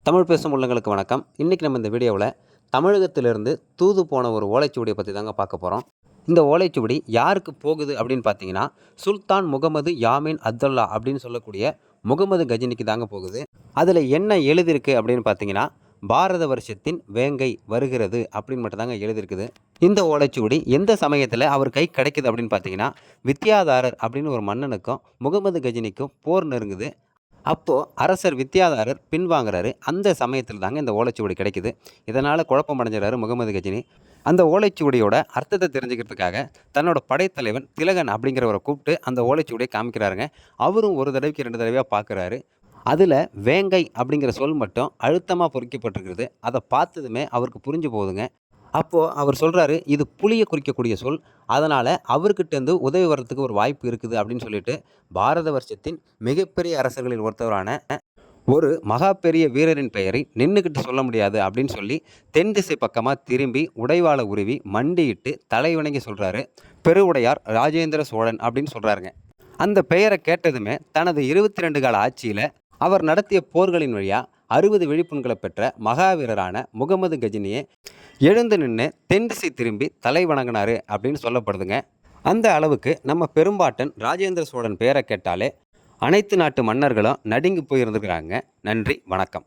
தமிழ் பேசும் உள்ளங்களுக்கு வணக்கம். இன்றைக்கி நம்ம இந்த வீடியோவில் தமிழகத்திலிருந்து தூது போன ஒரு ஓலைச்சுவடியை பற்றி தாங்க பார்க்க போகிறோம். இந்த ஓலைச்சுவடி யாருக்கு போகுது அப்படின்னு பார்த்தீங்கன்னா, சுல்தான் முகமது யாமின் அப்துல்லா அப்படின்னு சொல்லக்கூடிய முகமது கஜினிக்கு தாங்க போகுது. அதில் என்ன எழுதியிருக்கு அப்படின்னு பார்த்தீங்கன்னா, பாரத வருஷத்தின் வேங்கை வருகிறது அப்படின்னு மட்டும் தாங்க எழுதியிருக்குது. இந்த ஓலைச்சுவடி எந்த சமயத்தில் அவர் கை கிடைக்குது அப்படின்னு பார்த்தீங்கன்னா, வித்யாதாரர் அப்படின்னு ஒரு மன்னனுக்கும் முகமது கஜினிக்கும் போர் நெருங்குது. அப்போது அரசர் வித்யாதாரர் பின்வாங்குறாரு. அந்த சமயத்தில் தாங்க இந்த ஓலைச்சுவடி கிடைக்குது. இதனால் குழப்பம் அடைஞ்சிடறாரு முகமது கஜினி. அந்த ஓலைச்சுவடியோட அர்த்தத்தை தெரிஞ்சுக்கிறதுக்காக தன்னோட படைத்தலைவன் திலகன் அப்படிங்கிறவரை கூப்பிட்டு அந்த ஓலைச்சுவடியை காமிக்கிறாருங்க. அவரும் ஒரு தடவைக்கு 2 தடவையாக பார்க்குறாரு. அதில் வேங்கை அப்படிங்கிற சொல் மட்டும் அழுத்தமாக பொறிக்கப்பட்டிருக்கிறது. அதை பார்த்ததுமே அவருக்கு புரிஞ்சு போகுதுங்க. அப்போது அவர் சொல்கிறாரு, இது புலியை குறிக்கக்கூடிய சொல். அதனால் அவர்கிட்டேருந்து உதவி வர்றதுக்கு ஒரு வாய்ப்பு இருக்குது அப்படின்னு சொல்லிட்டு, பாரத வருஷத்தின் மிகப்பெரிய அரசர்களில் ஒருத்தவரான ஒரு மகா பெரிய வீரரின் பெயரை நின்றுக்கிட்டு சொல்ல முடியாது அப்படின்னு சொல்லி தென் திசை பக்கமாக திரும்பி உடைவாளை உருவி மண்டியிட்டு தலைவணங்கி சொல்கிறாரு. பெருவுடையார் ராஜேந்திர சோழன் அப்படின்னு சொல்கிறாருங்க. அந்த பெயரை கேட்டதுமே தனது 22 கால ஆட்சியில் அவர் நடத்திய போர்களின் வழியாக 60 விழிப்புண்களை பெற்ற மகாவீரரான முகமது கஜினியை எழுந்து நின்று தென் திசை திரும்பி தலை வணங்கினாரு அப்படின்னு சொல்லப்படுதுங்க. அந்த அளவுக்கு நம்ம பெரும்பாட்டன் ராஜேந்திர சோழன் பெயரை கேட்டாலே அனைத்து நாட்டு மன்னர்களும் நடுங்கி போயிருந்துருக்கிறாங்க. நன்றி, வணக்கம்.